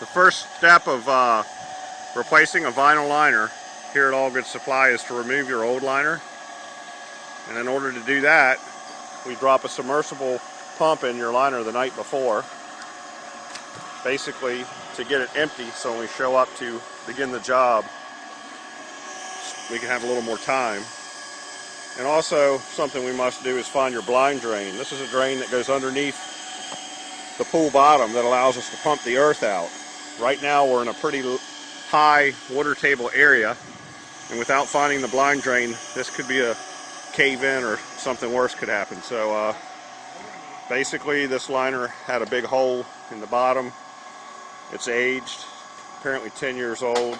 The first step of replacing a vinyl liner here at All Good Supply is to remove your old liner. And in order to do that, we drop a submersible pump in your liner the night before, basically to get it empty so when we show up to begin the job, we can have a little more time. And also, something we must do is find your blind drain. This is a drain that goes underneath the pool bottom that allows us to pump the earth out. Right now we're in a pretty high water table area, and without finding the blind drain, this could be a cave-in or something worse could happen. So basically this liner had a big hole in the bottom. It's aged, apparently 10 years old.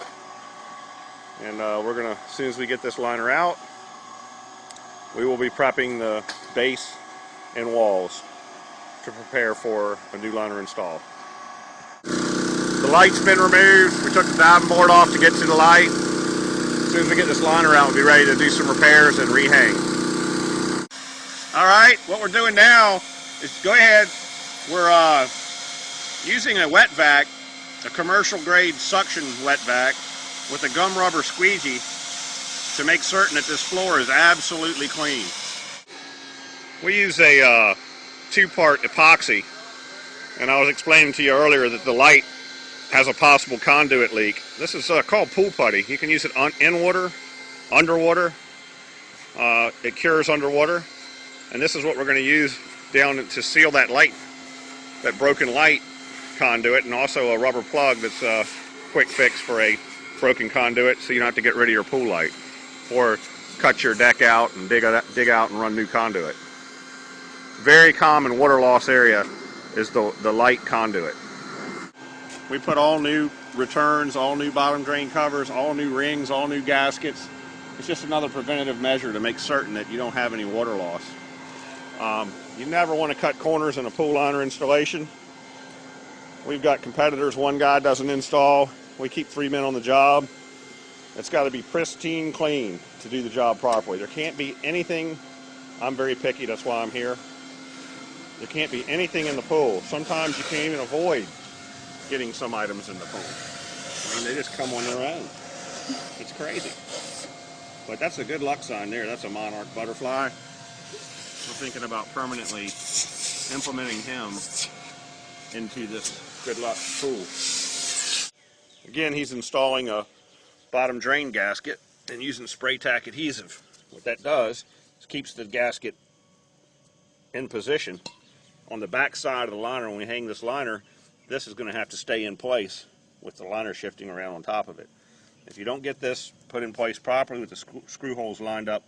And we're gonna, as soon as we get this liner out, we will be prepping the base and walls to prepare for a new liner install. The light's been removed. We took the diving board off to get to the light. As soon as we get this liner out, we'll be ready to do some repairs and rehang. Alright, what we're doing now is go ahead. We're using a wet vac, a commercial grade suction wet vac with a gum rubber squeegee to make certain that this floor is absolutely clean. We use a two-part epoxy, and I was explaining to you earlier that the light has a possible conduit leak. This is called pool putty. You can use it in water, underwater. It cures underwater, and this is what we're going to use down to seal that light, that broken light conduit, and also a rubber plug that's a quick fix for a broken conduit, so you don't have to get rid of your pool light or cut your deck out and dig out and run new conduit. Very common water loss area is the light conduit. We put all new returns, all new bottom drain covers, all new rings, all new gaskets. It's just another preventative measure to make certain that you don't have any water loss. You never want to cut corners in a pool liner installation. We've got competitors, one guy doesn't install. We keep 3 men on the job. It's got to be pristine clean to do the job properly. There can't be anything, I'm very picky, that's why I'm here. There can't be anything in the pool. Sometimes you can't even avoid getting some items in the pool. I mean, they just come on their own. It's crazy. But that's a good luck sign there. That's a monarch butterfly. We're thinking about permanently implementing him into this good luck pool. Again, he's installing a bottom drain gasket and using spray tack adhesive. What that does is keeps the gasket in position. On the back side of the liner, when we hang this liner, this is going to have to stay in place with the liner shifting around on top of it. If you don't get this put in place properly with the screw holes lined up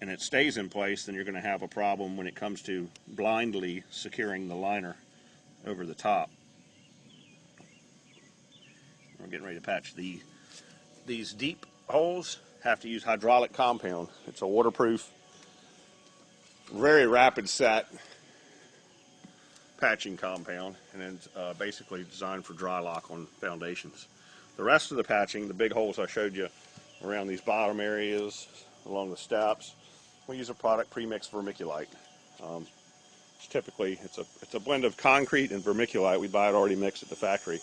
and it stays in place, then you're going to have a problem when it comes to blindly securing the liner over the top. We're getting ready to patch these deep holes. Have to use hydraulic compound. It's a waterproof, very rapid set patching compound, and it's basically designed for dry lock on foundations. The rest of the patching, the big holes I showed you around these bottom areas, along the steps, we use a product premix vermiculite. Typically, it's a blend of concrete and vermiculite. We buy it already mixed at the factory,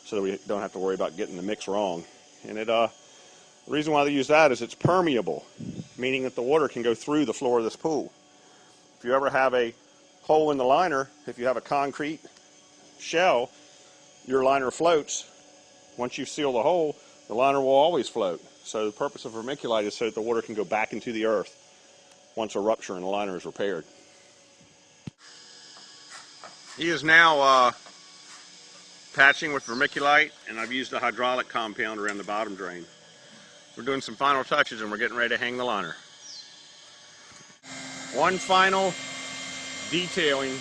so that we don't have to worry about getting the mix wrong. And the reason why they use that is it's permeable, meaning that the water can go through the floor of this pool. If you ever have a hole in the liner, if you have a concrete shell, your liner floats. Once you seal the hole, the liner will always float. So the purpose of vermiculite is so that the water can go back into the earth once a rupture in the liner is repaired. He is now patching with vermiculite, and I've used a hydraulic compound around the bottom drain. We're doing some final touches and we're getting ready to hang the liner. One final detailing,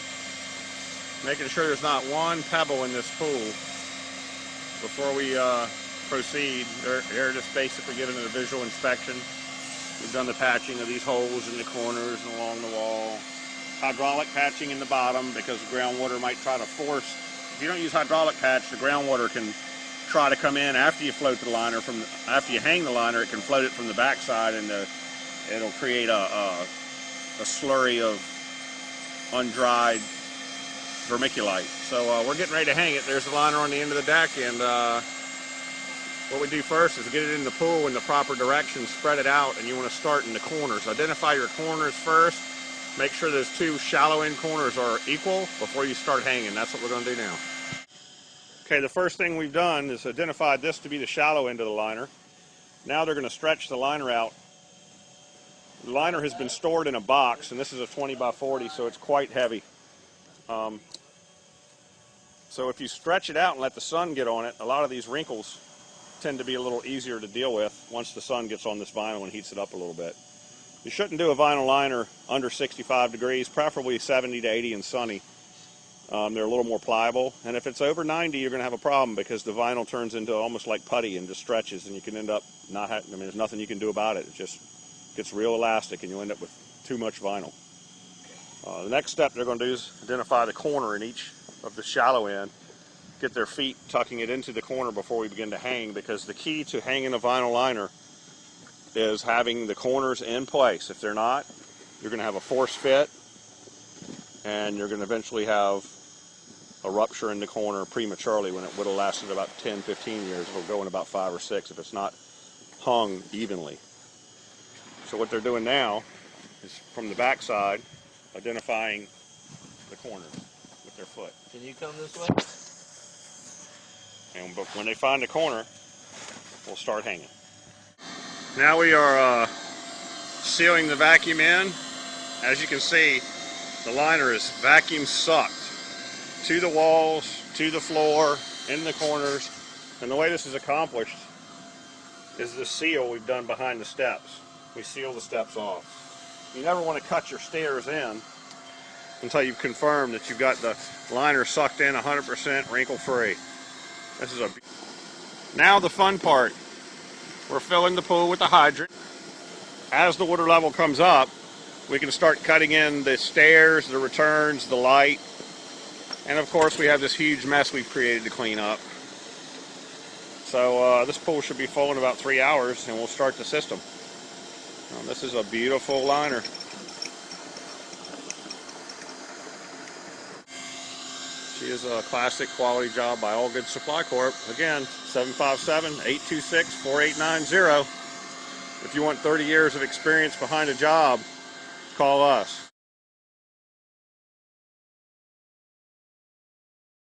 making sure there's not one pebble in this pool before we proceed. They're just basically giving it a visual inspection. We've done the patching of these holes in the corners and along the wall. Hydraulic patching in the bottom because the groundwater might try to force. If you don't use hydraulic patch, the groundwater can try to come in after you float the liner after you hang the liner. It can float it from the backside, and it'll create a slurry of undried vermiculite. So we're getting ready to hang it. There's the liner on the end of the deck, and what we do first is get it in the pool in the proper direction, spread it out, and you want to start in the corners. Identify your corners first. Make sure those two shallow end corners are equal before you start hanging. That's what we're going to do now. Okay, the first thing we've done is identified this to be the shallow end of the liner. Now they're going to stretch the liner out. The liner has been stored in a box, and this is a 20 by 40, so it's quite heavy. So if you stretch it out and let the sun get on it, a lot of these wrinkles tend to be a little easier to deal with once the sun gets on this vinyl and heats it up a little bit. You shouldn't do a vinyl liner under 65 degrees, preferably 70 to 80 and sunny. They're a little more pliable, and if it's over 90, you're going to have a problem because the vinyl turns into almost like putty and just stretches, and you can end up not having, there's nothing you can do about it. It just gets real elastic, and you'll end up with too much vinyl. The next step they're going to do is identify the corner in each of the shallow end, get their feet tucking it into the corner before we begin to hang, because the key to hanging a vinyl liner is having the corners in place. If they're not, you're going to have a force fit, and you're going to eventually have a rupture in the corner prematurely when it would have lasted about 10, 15 years. It'll go in about 5 or 6 if it's not hung evenly. So what they're doing now is from the back side, identifying the corners with their foot. Can you come this way? And when they find the corner, we'll start hanging. Now we are sealing the vacuum in. As you can see, the liner is vacuum sucked to the walls, to the floor, in the corners. And the way this is accomplished is the seal we've done behind the steps. We seal the steps off. You never want to cut your stairs in until you've confirmed that you've got the liner sucked in 100% wrinkle-free. This is Now the fun part. We're filling the pool with the hydrant. As the water level comes up, we can start cutting in the stairs, the returns, the light. And of course we have this huge mess we've created to clean up. So this pool should be full in about 3 hours, and we'll start the system. This is a beautiful liner. She is a classic quality job by All Good Supply Corp. Again, 757-826-4890. If you want 30 years of experience behind a job, call us.